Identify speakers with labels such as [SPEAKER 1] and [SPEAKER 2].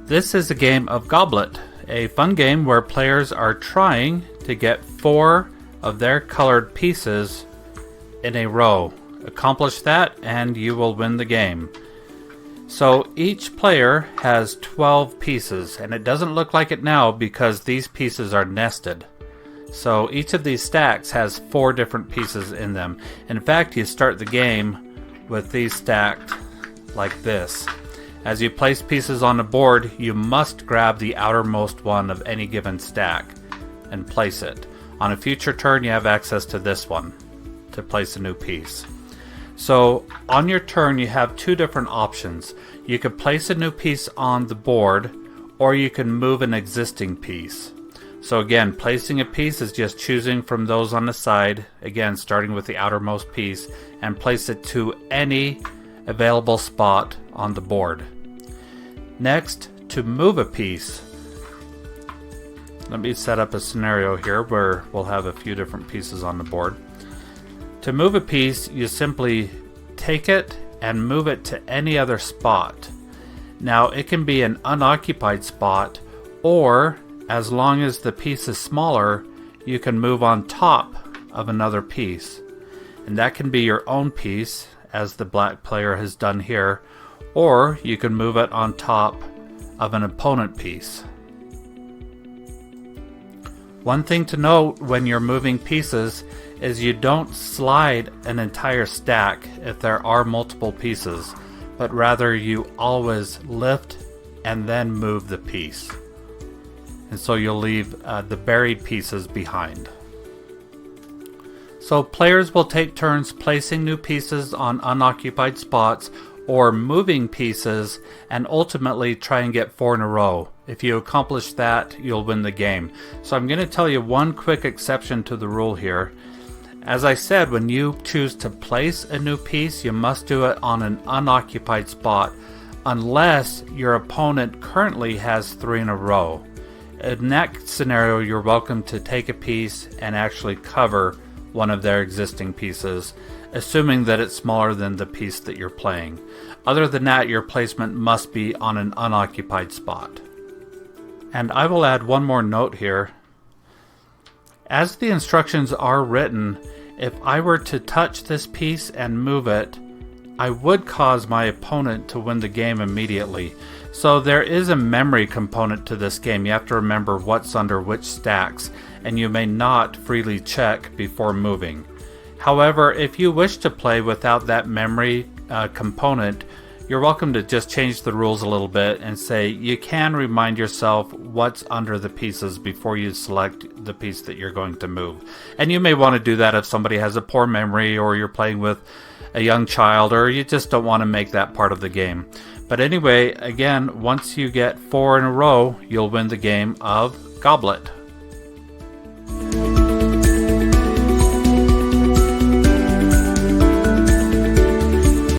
[SPEAKER 1] This is a game of Gobblet, a fun game where players are trying to get 4 of their colored pieces in a row. Accomplish that and you will win the game. So each player has 12 pieces, and it doesn't look like it now because these pieces are nested. So each of these stacks has 4 different pieces in them. In fact, you start the game with these stacked like this. As you place pieces on the board, you must grab the outermost one of any given stack and place it. On a future turn, you have access to this one to place a new piece. So on your turn, you have 2 different options. You can place a new piece on the board, or you can move an existing piece. So again, placing a piece is just choosing from those on the side, again starting with the outermost piece, and place it to any available spot on the board. Next, to move a piece, let me set up a scenario here where we'll have a few different pieces on the board. To move a piece, you simply take it and move it to any other spot. Now, it can be an unoccupied spot, or as long as the piece is smaller, you can move on top of another piece. And that can be your own piece, as the black player has done here, or you can move it on top of an opponent piece. One thing to note when you're moving pieces is you don't slide an entire stack if there are multiple pieces, but rather you always lift and then move the piece. And so you'll leave the buried pieces behind. So players will take turns placing new pieces on unoccupied spots or moving pieces and ultimately try and get 4 in a row. If you accomplish that, you'll win the game. So I'm going to tell you one quick exception to the rule here. As I said, when you choose to place a new piece, you must do it on an unoccupied spot unless your opponent currently has 3 in a row. In that scenario, you're welcome to take a piece and actually cover one of their existing pieces, assuming that it's smaller than the piece that you're playing. Other than that, your placement must be on an unoccupied spot. And I will add one more note here. As the instructions are written, if I were to touch this piece and move it, I would cause my opponent to win the game immediately. So there is a memory component to this game. You have to remember what's under which stacks, and you may not freely check before moving. However, if you wish to play without that memory component, you're welcome to just change the rules a little bit and say you can remind yourself what's under the pieces before you select the piece that you're going to move. And you may want to do that if somebody has a poor memory, or you're playing with a young child, or you just don't want to make that part of the game. But anyway, again, once you get 4 in a row, you'll win the game of Gobblet.